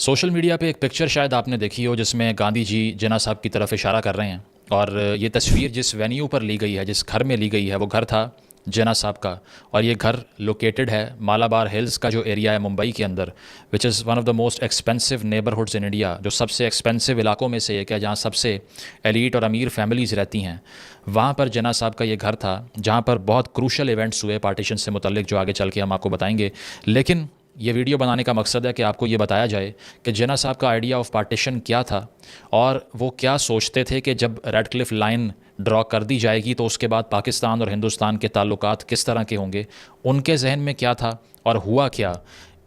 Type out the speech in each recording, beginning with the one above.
Social media पे एक picture शायद आपने देखी हो जिसमें गांधी जी जिन्ना साहब की तरफ इशारा कर रहे हैं। और ये तस्वीर जिस वेन्यू पर ली गई है, जिस घर में ली गई है, वो घर था जिन्ना साहब का। और ये घर लोकेटेड है मालाबार हिल्स का जो एरिया है मुंबई के अंदर, which is one of the most expensive neighbourhoods in India. जो सबसे एक्सपेंसिव इलाकों में से एक है, जहाँ सबसे एलीट और अमीर फैमिलीज़ रहती हैं। वहाँ पर जिन्ना साहब का ये घर था, जहाँ पर बहुत क्रूशल इवेंट्स हुए पार्टीशन से मुतल्लिक, जो आगे चल के हम आपको बताएंगे। लेकिन ये वीडियो बनाने का मकसद है कि आपको ये बताया जाए कि जिन्ना साहब का आइडिया ऑफ पार्टीशन क्या था और वो क्या सोचते थे कि जब रेड क्लिफ लाइन ड्रॉ कर दी जाएगी तो उसके बाद पाकिस्तान और हिंदुस्तान के ताल्लुकात किस तरह के होंगे, उनके जहन में क्या था और हुआ क्या।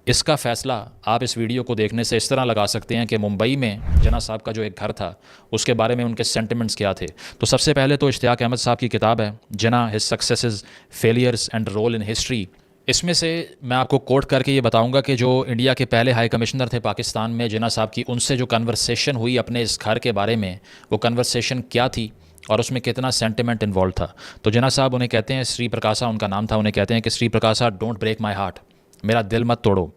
इसका फ़ैसला आप इस वीडियो को देखने से इस तरह लगा सकते हैं कि मुंबई में जिन्ना साहब का जो एक घर था उसके बारे में उनके सेंटिमेंट्स क्या थे। तो सबसे पहले तो इश्तियाक अहमद साहब की किताब है Jinnah, his successes, failures and role in history. इसमें से मैं आपको कोट करके ये बताऊंगा कि जो इंडिया के पहले हाई कमिश्नर थे पाकिस्तान में, जिन्ना साहब की, उनसे जो कन्वर्सेशन हुई अपने इस घर के बारे में, वो कन्वर्सेशन क्या थी और उसमें कितना सेंटिमेंट इन्वॉल्व था। तो जिन्ना साहब, उन्हें कहते हैं श्री प्रकाशा, उनका नाम था, उन्हें कहते हैं कि Shri Prakasa, don't break my heart, मेरा दिल मत तोड़ो।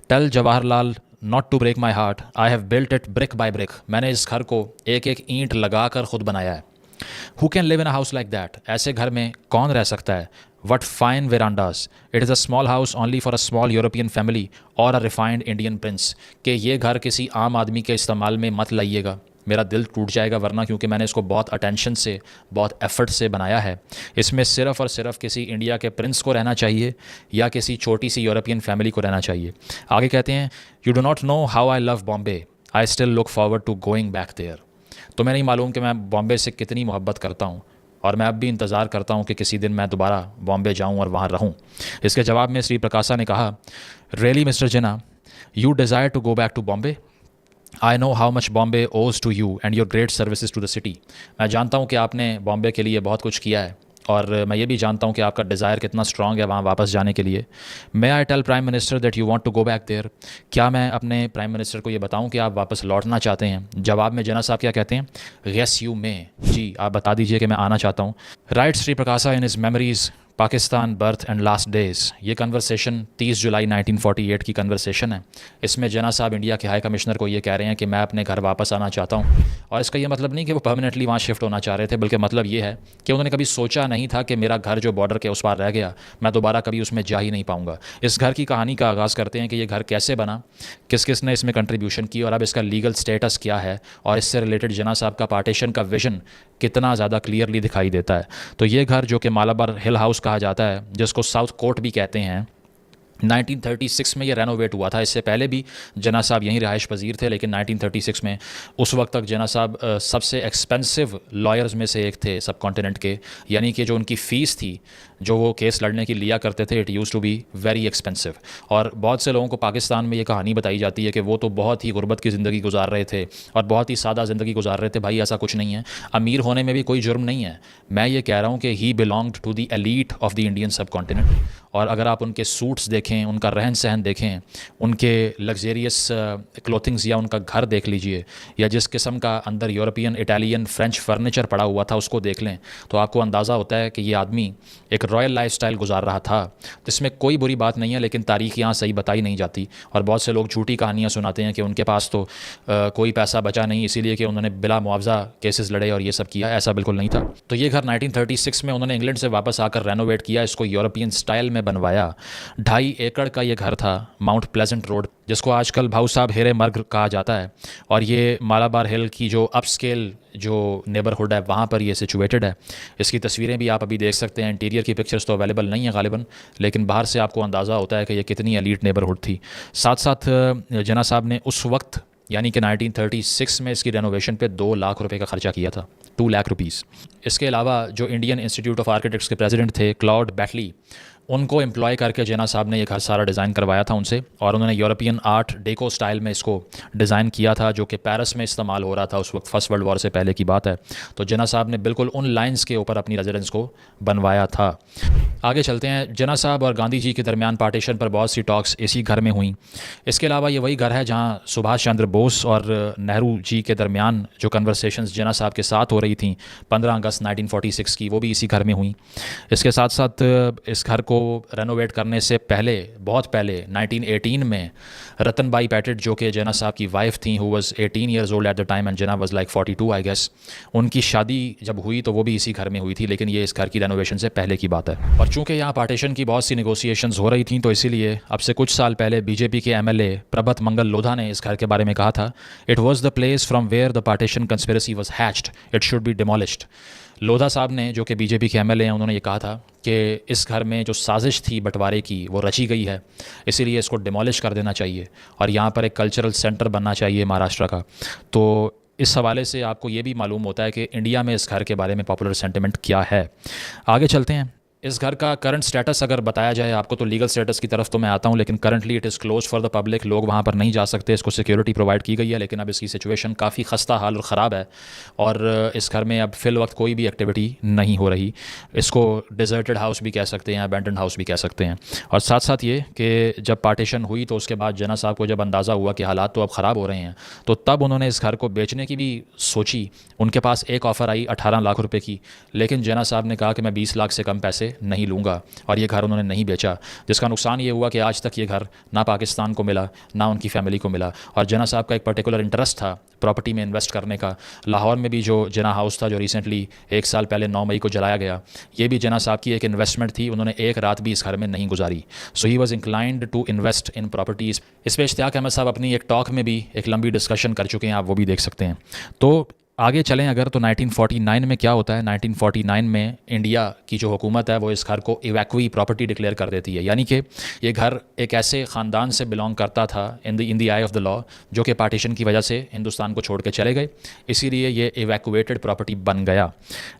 Tell Jawaharlal not to break my heart, I have built it brick by brick, मैंने इस घर को एक एक ईंट लगा कर खुद बनाया है। Who can live in a house like that, ऐसे घर में कौन रह सकता है। What fine verandas, it is a small house only for a small European family और अ रिफाइंड इंडियन प्रिंस, कि ये घर किसी आम आदमी के इस्तेमाल में मत लाइएगा, मेरा दिल टूट जाएगा वरना, क्योंकि मैंने इसको बहुत अटेंशन से, बहुत एफर्ट से बनाया है। इसमें सिर्फ़ और सिर्फ किसी इंडिया के प्रिंस को रहना चाहिए या किसी छोटी सी यूरोपियन फैमिली को रहना चाहिए। आगे कहते हैं, you do not know how I love Bombay, I still look forward to going back there. तो मैं नहीं मालूम कि मैं बॉम्बे से कितनी मोहब्बत करता हूँ और मैं अब भी इंतज़ार करता हूँ कि किसी दिन मैं दोबारा बॉम्बे जाऊँ और वहाँ रहूँ। इसके जवाब में श्री प्रकाशा ने कहा, really mister Jinnah, you desire to go back to Bombay, I know how much Bombay owes to you and your great services to the city. मैं जानता हूँ कि आपने बॉम्बे के लिए बहुत कुछ किया है और मैं ये भी जानता हूँ कि आपका डिज़ायर कितना स्ट्रॉन्ग है वहाँ वापस जाने के लिए। May I tell prime minister that you want to go back there, क्या मैं अपने प्राइम मिनिस्टर को ये बताऊँ कि आप वापस लौटना चाहते हैं। जवाब में जिन्ना साहब क्या कहते हैं, येस यू मे, जी आप बता दीजिए कि मैं आना चाहता हूँ। Right Shri Prakasa in his memories Pakistan birth and last days. ये कन्वर्सेशन 30 जुलाई 1948 की कन्वर्सेशन है। इसमें जिन्ना साहब इंडिया के हाई कमिश्नर को ये कह रहे हैं कि मैं अपने घर वापस आना चाहता हूँ। और इसका ये मतलब नहीं कि वो परमानेंटली वहाँ शिफ्ट होना चाह रहे थे, बल्कि मतलब ये है कि उन्होंने कभी सोचा नहीं था कि मेरा घर जो बॉर्डर के उस पार रह गया, मैं दोबारा कभी उसमें जा ही नहीं पाऊँगा। इस घर की कहानी का आगाज़ करते हैं कि ये घर कैसे बना, किस किस ने इसमें कंट्रीब्यूशन की और अब इसका लीगल स्टेटस क्या है, और इससे रिलेटेड जिन्ना साहब का पार्टीशन का विजन कितना ज़्यादा क्लियरली दिखाई देता है। तो ये घर, जो कि मालाबार हिल हाउस कहा जाता है, जिसको साउथ कोर्ट भी कहते हैं, 1936 में ये रेनोवेट हुआ था। इससे पहले भी जिन्ना साहब यहीं रिहाइश पजीर थे, लेकिन 1936 में, उस वक्त तक जिन्ना साहब सबसे एक्सपेंसिव लॉयर्स में से एक थे सब कॉन्टिनेंट के। यानी कि जो उनकी फ़ीस थी, जो वो केस लड़ने की लिया करते थे, it use to be very expensive. और बहुत से लोगों को पाकिस्तान में ये कहानी बताई जाती है कि वो तो बहुत ही गुर्बत की ज़िंदगी गुजार रहे थे और बहुत ही सादा ज़िंदगी गुजार रहे थे। भाई ऐसा कुछ नहीं है, अमीर होने में भी कोई जुर्म नहीं है। मैं ये कह रहा हूँ कि he belonged to the elite of the Indian subcontinent. और अगर आप उनके सूट्स देखें, उनका रहन सहन देखें, उनके लग्जेरियस क्लोथिंग्स, या उनका घर देख लीजिए, या जिस किस्म का अंदर यूरोपियन, इटालियन, फ्रेंच फर्नीचर पड़ा हुआ था, उसको देख लें, तो आपको अंदाज़ा होता है कि ये आदमी एक रॉयल लाइफस्टाइल गुजार रहा था। तो इसमें कोई बुरी बात नहीं है, लेकिन तारीख यहाँ सही बताई नहीं जाती। और बहुत से लोग झूठी कहानियाँ सुनाते हैं कि उनके पास तो कोई पैसा बचा नहीं, इसीलिए कि उन्होंने बिला मुआवजा केसेस लड़े और ये सब किया। ऐसा बिल्कुल नहीं था। तो ये घर 1936 में उन्होंने इंग्लैंड से वापस आकर रेनोवेट किया, इसको यूरोपियन स्टाइल में बनवाया। 2.5 एकड़ का ये घर था माउंट प्लेजेंट रोड, जिसको आजकल भाऊ साहब हेरे मर्ग कहा जाता है। और ये मालाबार हिल की जो अपस्केल जो नेबरहुड है, वहाँ पर ये सिचुएटेड है। इसकी तस्वीरें भी आप अभी देख सकते हैं। इंटीरियर की पिक्चर्स तो अवेलेबल नहीं है गालिबन, लेकिन बाहर से आपको अंदाज़ा होता है कि ये कितनी एलीट नेबरहुड थी। साथ साथ जिन्ना साहब ने उस वक्त, यानी कि 1936 में, इसकी रेनोवेशन पे 2 लाख रुपए का खर्चा किया था, 2 लाख रुपीज़। इसके अलावा जो इंडियन इंस्टीट्यूट ऑफ आर्किटेक्ट्स के प्रेसिडेंट थे क्लॉड बैटली, उनको एम्प्लॉय करके जिन्ना साहब ने ये घर सारा डिज़ाइन करवाया था उनसे। और उन्होंने यूरोपियन आर्ट डेको स्टाइल में इसको डिज़ाइन किया था, जो कि पेरिस में इस्तेमाल हो रहा था उस वक्त, फर्स्ट वर्ल्ड वॉर से पहले की बात है। तो जिन्ना साहब ने बिल्कुल उन लाइंस के ऊपर अपनी रेजिडेंस को बनवाया था। आगे चलते हैं। जिन्ना साहब और गांधी जी के दरमियान पार्टीशन पर बहुत सी टॉक्स इसी घर में हुई। इसके अलावा ये वही घर है जहाँ सुभाष चंद्र बोस और नेहरू जी के दरमियान जो कन्वर्सेशंस जिन्ना साहब के साथ हो रही थी 15 अगस्त 1946 की, वो भी इसी घर में हुई। इसके साथ साथ इस घर को को रेनोवेट करने से पहले, बहुत पहले 1918 में रतन बाई पैटेट जो कि जिन्ना साहब की वाइफ थी, who was 18 years old at the time and Jinnah was like 42 I guess, उनकी शादी जब हुई तो वो भी इसी घर में हुई थी, लेकिन ये इस घर की रेनोवेशन से पहले की बात है। और चूंकि यहाँ पार्टीशन की बहुत सी नेगोशिएशंस हो रही थी, तो इसीलिए अब से कुछ साल पहले बीजेपी के एमएलए प्रभत मंगल लोधा ने इस घर के बारे में कहा था, it was the place from where the partition conspiracy was hatched, it should be demolished. Lodha साहब ने, जो कि बीजेपी के एमएलए हैं, उन्होंने ये कहा था कि इस घर में जो साजिश थी बंटवारे की वो रची गई है, इसीलिए इसको डिमोलिश कर देना चाहिए और यहाँ पर एक कल्चरल सेंटर बनना चाहिए महाराष्ट्र का। तो इस हवाले से आपको ये भी मालूम होता है कि इंडिया में इस घर के बारे में पॉपुलर सेंटिमेंट क्या है। आगे चलते हैं। इस घर का करंट स्टेटस अगर बताया जाए आपको, तो लीगल स्टेटस की तरफ तो मैं आता हूँ, लेकिन currently it is close for the public, लोग वहाँ पर नहीं जा सकते, इसको सिक्योरिटी प्रोवाइड की गई है, लेकिन अब इसकी सिचुएशन काफ़ी खस्ता हाल और ख़राब है और इस घर में अब फिल वक्त कोई भी एक्टिविटी नहीं हो रही। इसको डिजर्टेड हाउस भी कह सकते हैं, अबैंडन्ड हाउस भी कह सकते हैं। और साथ साथ ये कि जब पार्टीशन हुई तो उसके बाद जिन्ना साहब को जब अंदाज़ा हुआ कि हालात तो अब ख़राब हो रहे हैं, तो तब उन्होंने इस घर को बेचने की भी सोची। उनके पास एक ऑफ़र आई 18 लाख रुपए की, लेकिन जिन्ना साहब ने कहा कि मैं 20 लाख से कम पैसे नहीं लूँगा, और ये घर उन्होंने नहीं बेचा, जिसका नुकसान ये हुआ कि आज तक ये घर ना पाकिस्तान को मिला ना उनकी फैमिली को मिला। और जिन्ना साहब का एक पर्टिकुलर इंटरेस्ट था प्रॉपर्टी में इन्वेस्ट करने का। लाहौर में भी जो जिन्ना हाउस था, जो रिसेंटली 1 साल पहले 9 मई को जलाया गया, ये भी जिन्ना साहब की एक इन्वेस्टमेंट थी। उन्होंने एक रात भी इस घर में नहीं गुजारी। So he was inclined to invest in properties. इस पर इश्तियाक अहमद साहब अपनी एक टॉक में भी एक लंबी डिस्कशन कर चुके हैं, आप वो भी देख सकते हैं। तो आगे चलें अगर, तो 1949 में क्या होता है। 1949 में इंडिया की जो हुकूमत है वो इस घर को इवैक्यूई प्रॉपर्टी डिक्लेयर कर देती है, यानी कि ये घर एक ऐसे ख़ानदान से बिलोंग करता था in the I of the law, जो कि पार्टीशन की वजह से हिंदुस्तान को छोड़ के चले गए, इसीलिए ये इवैक्यूएटेड प्रॉपर्टी बन गया।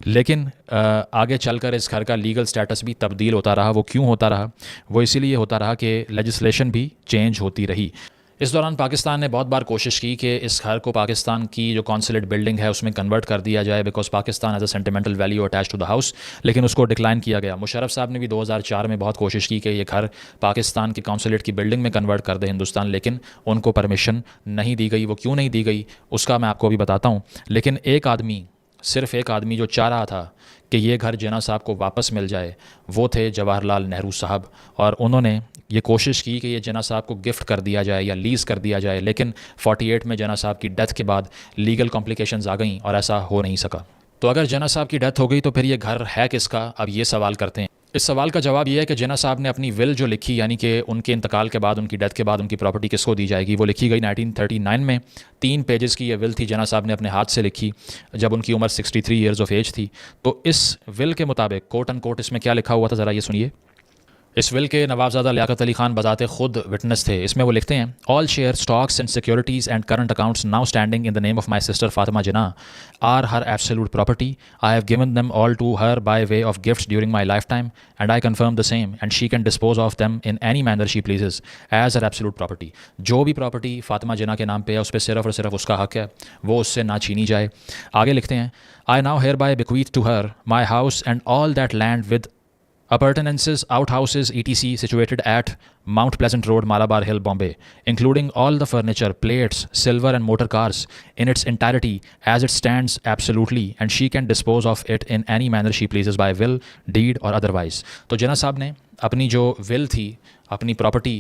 लेकिन आगे चलकर इस घर का लीगल स्टेटस भी तब्दील होता रहा। वो क्यों होता रहा? वो इसीलिए होता रहा कि लेजिस्लेशन भी चेंज होती रही। इस दौरान पाकिस्तान ने बहुत बार कोशिश की कि इस घर को पाकिस्तान की जो कॉन्सुलेट बिल्डिंग है उसमें कन्वर्ट कर दिया जाए, because Pakistan has a sentimental value attach to the house, लेकिन उसको डिक्लाइन किया गया। मुशर्रफ साहब ने भी 2004 में बहुत कोशिश की कि ये घर पाकिस्तान की कॉन्सुलेट की बिल्डिंग में कन्वर्ट कर दे हिंदुस्तान, लेकिन उनको परमिशन नहीं दी गई। वो क्यों नहीं दी गई उसका मैं आपको अभी बताता हूँ। लेकिन एक आदमी, सिर्फ एक आदमी जो चाह रहा था कि ये घर जिन्ना साहब को वापस मिल जाए, वो थे जवाहरलाल नेहरू साहब। और उन्होंने ये कोशिश की कि ये जिन्ना साहब को गिफ्ट कर दिया जाए या लीज़ कर दिया जाए, लेकिन 48 में जिन्ना साहब की डेथ के बाद लीगल कॉम्प्लिकेशंस आ गई और ऐसा हो नहीं सका। तो अगर जिन्ना साहब की डेथ हो गई तो फिर ये घर है किसका? अब ये सवाल करते हैं। इस सवाल का जवाब ये है कि जिन्ना साहब ने अपनी विल जो लिखी, यानी कि उनके इंतकाल के बाद, उनकी डेथ के बाद उनकी प्रॉपर्टी किसको दी जाएगी, वो लिखी गई 1939 में। 3 पेजेस की ये विल थी, जिन्ना साहब ने अपने हाथ से लिखी जब उनकी उम्र 63 ईयर्स ऑफ एज थी। तो इस विल के मुताबिक कोट एंड कोट इसमें क्या लिखा हुआ था, ज़रा ये सुनिए। इस विल के नवाबजादा लियाकत अली खान बजाते खुद विटनेस थे। इसमें वो लिखते हैं, all share, stocks and securities and current accounts now standing in the name of my sister Fatima Jinnah are her absolute property. I have given them all to her by way of gifts during my lifetime and I confirm the same and she can dispose of them in any manner she pleases as her absolute property. जो भी property Fatima जिन्ना के नाम पे है उस पर सिर्फ और सिर्फ उसका हक है, वो उससे ना छीनी जाए। आगे लिखते हैं, I now hereby bequeath to her my house and all that land with appurtenances, outhouses, etc. situated at Mount Pleasant Road, Malabar Hill, Bombay, including all the furniture, plates, silver and motor cars in its entirety as it stands absolutely, and she can dispose of it in any manner she pleases by will, deed or otherwise. तो जिन्ना साहब ने अपनी जो will थी, अपनी property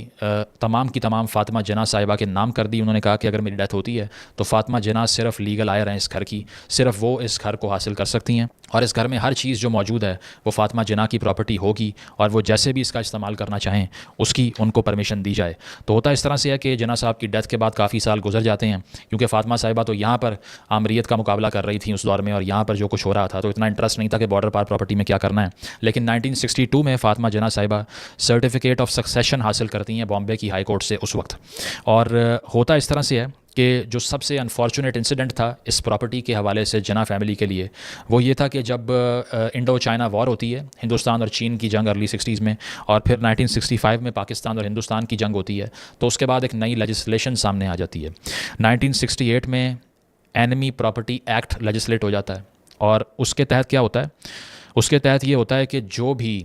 तमाम की तमाम फ़ातिमा जिन्ना साहिबा के नाम कर दी। उन्होंने कहा कि अगर मेरी डेथ होती है तो फ़ातिमा जिन्ना सिर्फ लीगल आयर हैं इस घर की, सिर्फ वो इस घर को हासिल कर सकती हैं और इस घर में हर चीज़ जो मौजूद है वो फ़ातिमा जिन्ना की प्रॉपर्टी होगी और वो जैसे भी इसका इस्तेमाल करना चाहें उसकी उनको परमिशन दी जाए। तो होता इस तरह से है कि जिन्ना साहब की डेथ के बाद काफ़ी साल गुजर जाते हैं, क्योंकि फ़ातिमा साहिबा तो यहाँ पर आमरीत का मुकाबला कर रही थी उस दौर में और यहाँ पर जो कुछ हो रहा था तो इतना इंटरेस्ट नहीं था कि बॉर्डर पार प्रॉपर्टी में क्या करना है। लेकिन 1962 में फ़ातिमा जिन्ना साहिबा सर्टिफिकेट ऑफ सक्सेशन हासिल करती हैं बॉम्बे की हाई कोर्ट से उस वक्त। और होता इस तरह से है कि जो सबसे अनफॉर्चुनेट इंसिडेंट था इस प्रॉपर्टी के हवाले से जिन्ना फैमिली के लिए, वो ये था कि जब इंडो चाइना वॉर होती है, हिंदुस्तान और चीन की जंग अर्ली 60s में, और फिर 1965 में पाकिस्तान और हिंदुस्तान की जंग होती है, तो उसके बाद एक नई लेजिस्लेशन सामने आ जाती है। 1968 में एनिमी प्रॉपर्टी एक्ट लेजिस्लेट हो जाता है और उसके तहत क्या होता है, उसके तहत ये होता है कि जो भी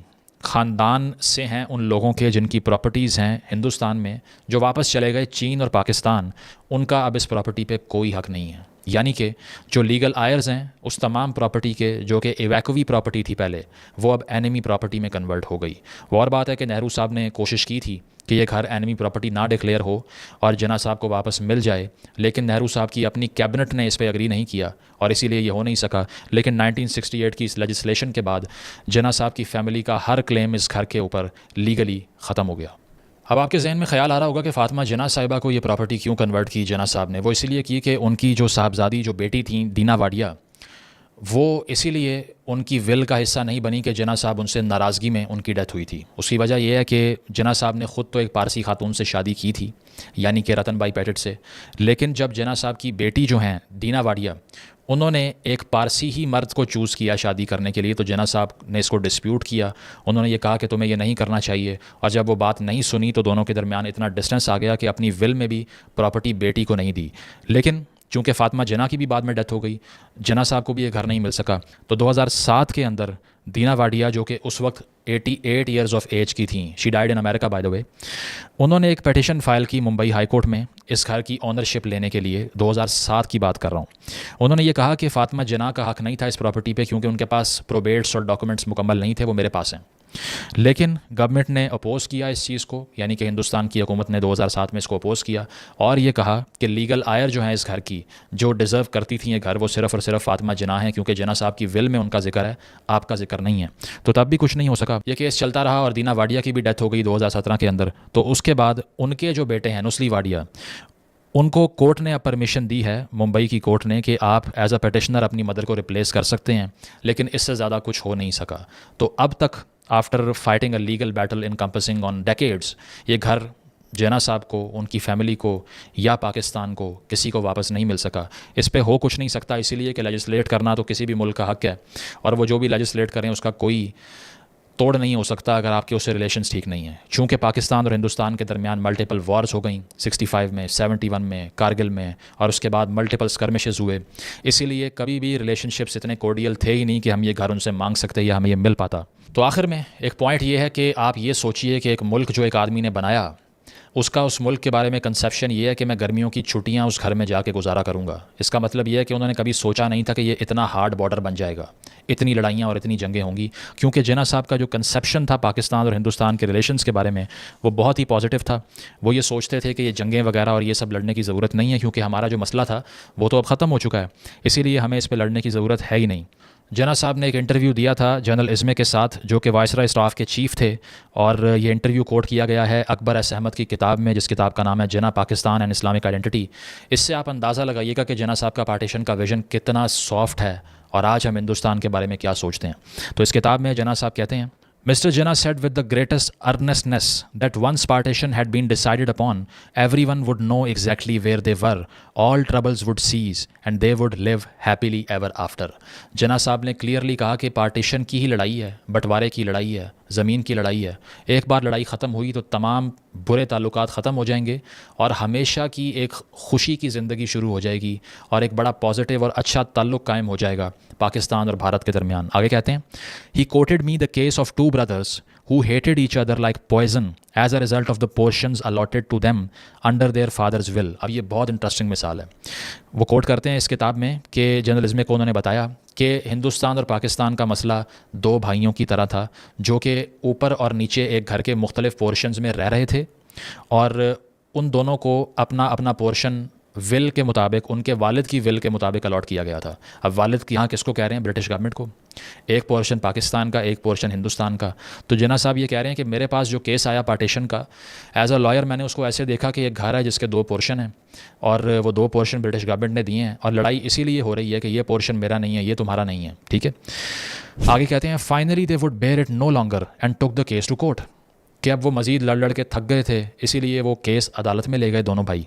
ख़ानदान से हैं उन लोगों के जिनकी प्रॉपर्टीज़ हैं हिंदुस्तान में जो वापस चले गए चीन और पाकिस्तान, उनका अब इस प्रॉपर्टी पे कोई हक नहीं है। यानी कि जो लीगल आयर्स हैं उस तमाम प्रॉपर्टी के जो कि इवैक्यूवी प्रॉपर्टी थी पहले, वो अब एनिमी प्रॉपर्टी में कन्वर्ट हो गई। वो और बात है कि नेहरू साहब ने कोशिश की थी कि ये घर एनिमी प्रॉपर्टी ना डिक्लेयर हो और जिन्ना साहब को वापस मिल जाए, लेकिन नेहरू साहब की अपनी कैबिनेट ने इस पर एग्री नहीं किया और इसीलिए ये हो नहीं सका। लेकिन 1968 की इस लेजिस्लेशन के बाद जिन्ना साहब की फैमिली का हर क्लेम इस घर के ऊपर लीगली ख़त्म हो गया। अब आपके जहन में ख्याल आ रहा होगा कि फ़ातिमा जिन्ना साहिबा को ये प्रॉपर्टी क्यों कन्वर्ट की जिन्ना साहब ने। वो इसीलिए की कि उनकी जो साहबजादी जो बेटी थी दीना वाडिया, वो इसीलिए उनकी विल का हिस्सा नहीं बनी कि जिन्ना साहब उनसे नाराज़गी में उनकी डेथ हुई थी। उसकी वजह यह है कि जिन्ना साहब ने ख़ुद तो एक पारसी खातून से शादी की थी, यानी कि रतन बाई पेटेट से, लेकिन जब जिन्ना साहब की बेटी जो हैं दीना वाडिया, उन्होंने एक पारसी ही मर्द को चूज़ किया शादी करने के लिए, तो जिन्ना साहब ने इसको डिस्प्यूट किया। उन्होंने ये कहा कि तुम्हें ये नहीं करना चाहिए, और जब वो बात नहीं सुनी तो दोनों के दरमियान इतना डिस्टेंस आ गया कि अपनी विल में भी प्रॉपर्टी बेटी को नहीं दी। लेकिन चूँकि फ़ातिमा जिन्ना की भी बाद में डेथ हो गई, जिन्ना साहब को भी ये घर नहीं मिल सका, तो 2007 के अंदर दीना वाडिया, जो कि उस वक्त 88 ईयर्स ऑफ एज की थी, she died in America by the way, उन्होंने एक पिटीशन फाइल की मुंबई हाई कोर्ट में इस घर की ऑनरशिप लेने के लिए। 2007 की बात कर रहा हूँ। उन्होंने ये कहा कि फ़ातिमा जिन्ना का हक़ नहीं था इस प्रॉपर्टी पे, क्योंकि उनके पास प्रोबेट्स और डॉक्यूमेंट्स मुकम्मल नहीं थे, वो मेरे पास हैं। लेकिन गवर्नमेंट ने अपोज़ किया इस चीज़ को, यानी कि हिंदुस्तान की हुकूमत ने 2007 में इसको अपोज़ किया और ये कहा कि लीगल आयर जो है इस घर की, जो डिज़र्व करती थी ये घर, वो सिर्फ़ और सिर्फ फ़ातिमा जिन्ना है, क्योंकि जिन्ना साहब की विल में उनका जिक्र है, आपका जिक्र नहीं है। तो तब भी कुछ नहीं हो सका, ये केस चलता रहा और दीना वाडिया की भी डेथ हो गई 2017 के अंदर। तो उसके बाद उनके जो बेटे हैं नुस्ली वाडिया, उनको कोर्ट ने अब परमिशन दी है, मुंबई की कोर्ट ने, कि आप एज अ पटिशनर अपनी मदर को रिप्लेस कर सकते हैं, लेकिन इससे ज़्यादा कुछ हो नहीं सका। तो अब तक after fighting a legal battle encompassing on decades, ये घर जिन्ना साहब को, उनकी फैमिली को या पाकिस्तान को, किसी को वापस नहीं मिल सका। इस पे हो कुछ नहीं सकता, इसीलिए कि लेजिस्लेट करना तो किसी भी मुल्क का हक़ है, और वो जो भी लेजिस्लेट करें उसका कोई तोड़ नहीं हो सकता अगर आपके उससे रिलेशंस ठीक नहीं हैं। चूँकि पाकिस्तान और हिंदुस्तान के दरमियान मल्टीपल वॉर्स हो गई, 65 में, 71 में, कारगिल में, और उसके बाद मल्टीपल स्कर्मिशेस हुए, इसीलिए कभी भी रिलेशनशिप्स इतने कोर्डियल थे ही नहीं कि हम ये घर उनसे मांग सकते या हमें ये मिल पाता। तो आखिर में एक पॉइंट ये है कि आप ये सोचिए कि एक मुल्क जो एक आदमी ने बनाया, उसका उस मुल्क के बारे में कंसेप्शन ये है कि मैं गर्मियों की छुट्टियां उस घर में जाके गुजारा करूंगा। इसका मतलब ये है कि उन्होंने कभी सोचा नहीं था कि ये इतना हार्ड बॉर्डर बन जाएगा, इतनी लड़ाइयाँ और इतनी जंगें होंगी, क्योंकि जिन्ना साहब का जो कंसेप्शन था पाकिस्तान और हिंदुस्तान के रिलेशंस के बारे में, वो बहुत ही पॉजिटिव था। वो ये सोचते थे कि ये जंगें वगैरह और ये सब लड़ने की ज़रूरत नहीं है, क्योंकि हमारा जो मसला था वो तो अब ख़त्म हो चुका है, इसीलिए हमें इस पर लड़ने की ज़रूरत है ही नहीं। जिन्ना साहब ने एक इंटरव्यू दिया था जनरल इज़्मे के साथ, जो कि वायसराय स्टाफ के चीफ़ थे, और ये इंटरव्यू कोट किया गया है अकबर एस अहमद की किताब में, जिस किताब का नाम है जिन्ना पाकिस्तान एंड इस्लामिक आइडेंटिटी। इससे आप अंदाज़ा लगाइएगा कि जिन्ना साहब का पार्टीशन का विज़न कितना सॉफ्ट है और आज हम हिंदुस्तान के बारे में क्या सोचते हैं। तो इस किताब में जिन्ना साहब कहते हैं, Mr. Jinnah said with the greatest earnestness that once partition had been decided upon, everyone would know exactly where they were, all troubles would cease and they would live happily ever after. जिन्ना साहब ने clearly कहा कि partition की ही लड़ाई है, बंटवारे की लड़ाई है, ज़मीन की लड़ाई है। एक बार लड़ाई ख़त्म हुई तो तमाम बुरे ताल्लुकात ख़त्म हो जाएंगे और हमेशा की एक खुशी की ज़िंदगी शुरू हो जाएगी और एक बड़ा पॉजिटिव और अच्छा ताल्लुक़ कायम हो जाएगा पाकिस्तान और भारत के दरमियान। आगे कहते हैं, he quoted me the case of two brothers who hated each other like poison as a result of the portions allotted to them under their father's will. अब ये बहुत इंटरेस्टिंग मिसाल है। वो कोट करते हैं इस किताब में कि जर्नलिज्म को उन्होंने बताया कि हिंदुस्तान और पाकिस्तान का मसला दो भाइयों की तरह था, जो कि ऊपर और नीचे एक घर के मुख्तलिफ पोर्शंस में रह रहे थे, और उन दोनों को अपना अपना पोर्शन विल के मुताबिक, उनके वालिद की विल के मुताबिक अलॉट किया गया था। अब वालिद की यहाँ किसको कह रहे हैं? ब्रिटिश गवर्नमेंट को। एक पोर्शन पाकिस्तान का, एक पोर्शन हिंदुस्तान का। तो जिन्ना साहब ये कह रहे हैं कि मेरे पास जो केस आया पार्टीशन का, एज अ लॉयर मैंने उसको ऐसे देखा कि एक घर है जिसके दो पोर्शन हैं और वो दो पोर्शन ब्रिटिश गवर्नमेंट ने दिए हैं, और लड़ाई इसीलिए हो रही है कि ये पोर्शन मेरा नहीं है, ये तुम्हारा नहीं है, ठीक है। आगे कहते हैं, finally they would bear it no longer and took the case to court, कि अब वो मज़ीद लड़ लड़ के थक गए थे, इसीलिए वो केस अदालत में ले गए दोनों भाई,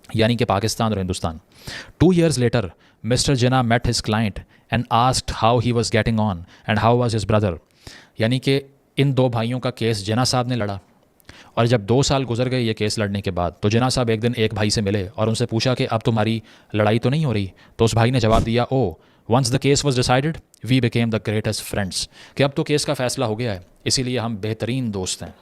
यानी कि पाकिस्तान और Hindustan. 2 years later, Mr. Jinnah met his client and asked how he was getting on and how was his brother. यानी कि इन दो भाइयों का केस जिन्ना साहब ने लड़ा, और जब 2 साल गुजर गए ये केस लड़ने के बाद, तो जिन्ना साहब एक दिन एक भाई से मिले और उनसे पूछा कि अब तुम्हारी लड़ाई तो नहीं हो रही? तो उस भाई ने जवाब दिया, oh once the case was decided we became the greatest friends, कि अब तो केस का फ़ैसला हो गया है, इसीलिए हम बेहतरीन दोस्त हैं।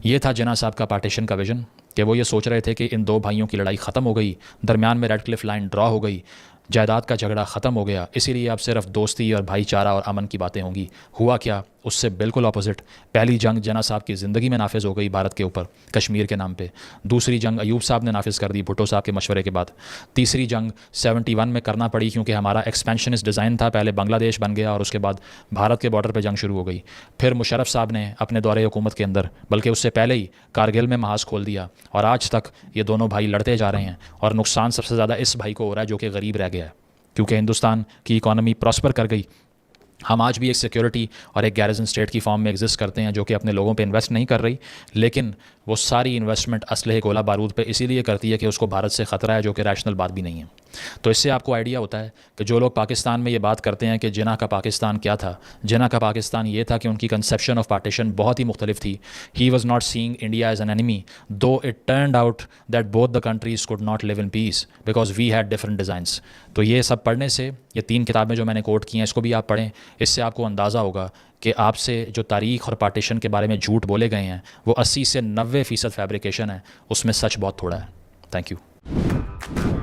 ये था जिन्ना साहब का पार्टीशन का विजन, कि वो ये सोच रहे थे कि इन दो भाइयों की लड़ाई ख़त्म हो गई, दरमियान में रेड क्लिफ लाइन ड्रॉ हो गई, जायदाद का झगड़ा ख़त्म हो गया, इसीलिए अब सिर्फ दोस्ती और भाईचारा और अमन की बातें होंगी। हुआ क्या? उससे बिल्कुल अपोजिट। पहली जंग जना साहब की ज़िंदगी में नाफिज हो गई भारत के ऊपर कश्मीर के नाम पे। दूसरी जंग अयूब साहब ने नाफिज कर दी भुट्टो साहब के मशवरे के बाद। तीसरी जंग 71 में करना पड़ी क्योंकि हमारा एक्सपेंशनिस्ट डिज़ाइन था। पहले बांग्लादेश बन गया और उसके बाद भारत के बॉर्डर पर जंग शुरू हो गई। फिर मुशर्रफ साहब ने अपने दौरे हुकूमत के अंदर, बल्कि उससे पहले ही, कारगिल में महाज खोल दिया और आज तक ये दोनों भाई लड़ते जा रहे हैं। और नुकसान सबसे ज़्यादा इस भाई को हो रहा है जो कि गरीब रह गया है, क्योंकि हिंदुस्तान की इकॉनमी प्रॉस्पर कर गई। हम आज भी एक सिक्योरिटी और एक गैरिजन स्टेट की फॉर्म में एग्जिस्ट करते हैं जो कि अपने लोगों पे इन्वेस्ट नहीं कर रही, लेकिन वो सारी इन्वेस्टमेंट असलहे गोला बारूद पे इसीलिए करती है कि उसको भारत से ख़तरा है, जो कि रैशनल बात भी नहीं है। तो इससे आपको आइडिया होता है कि जो लोग पाकिस्तान में ये बात करते हैं कि जिन्ना का पाकिस्तान क्या था, जिन्ना का पाकिस्तान ये था कि उनकी कंसेप्शन ऑफ पार्टीशन बहुत ही मुख्तलिफ थी। He was not seeing India as an enemy, though it turned out that both the countries could not live in peace because we had different designs. तो ये सब पढ़ने से, ये 3 किताबें जो मैंने कोट की हैं इसको भी आप पढ़ें, इससे आपको अंदाज़ा होगा कि आपसे जो तारीख़ और पार्टीशन के बारे में झूठ बोले गए हैं वो 80 से 90% फैब्रिकेशन है, उसमें सच बहुत थोड़ा है। Thank you.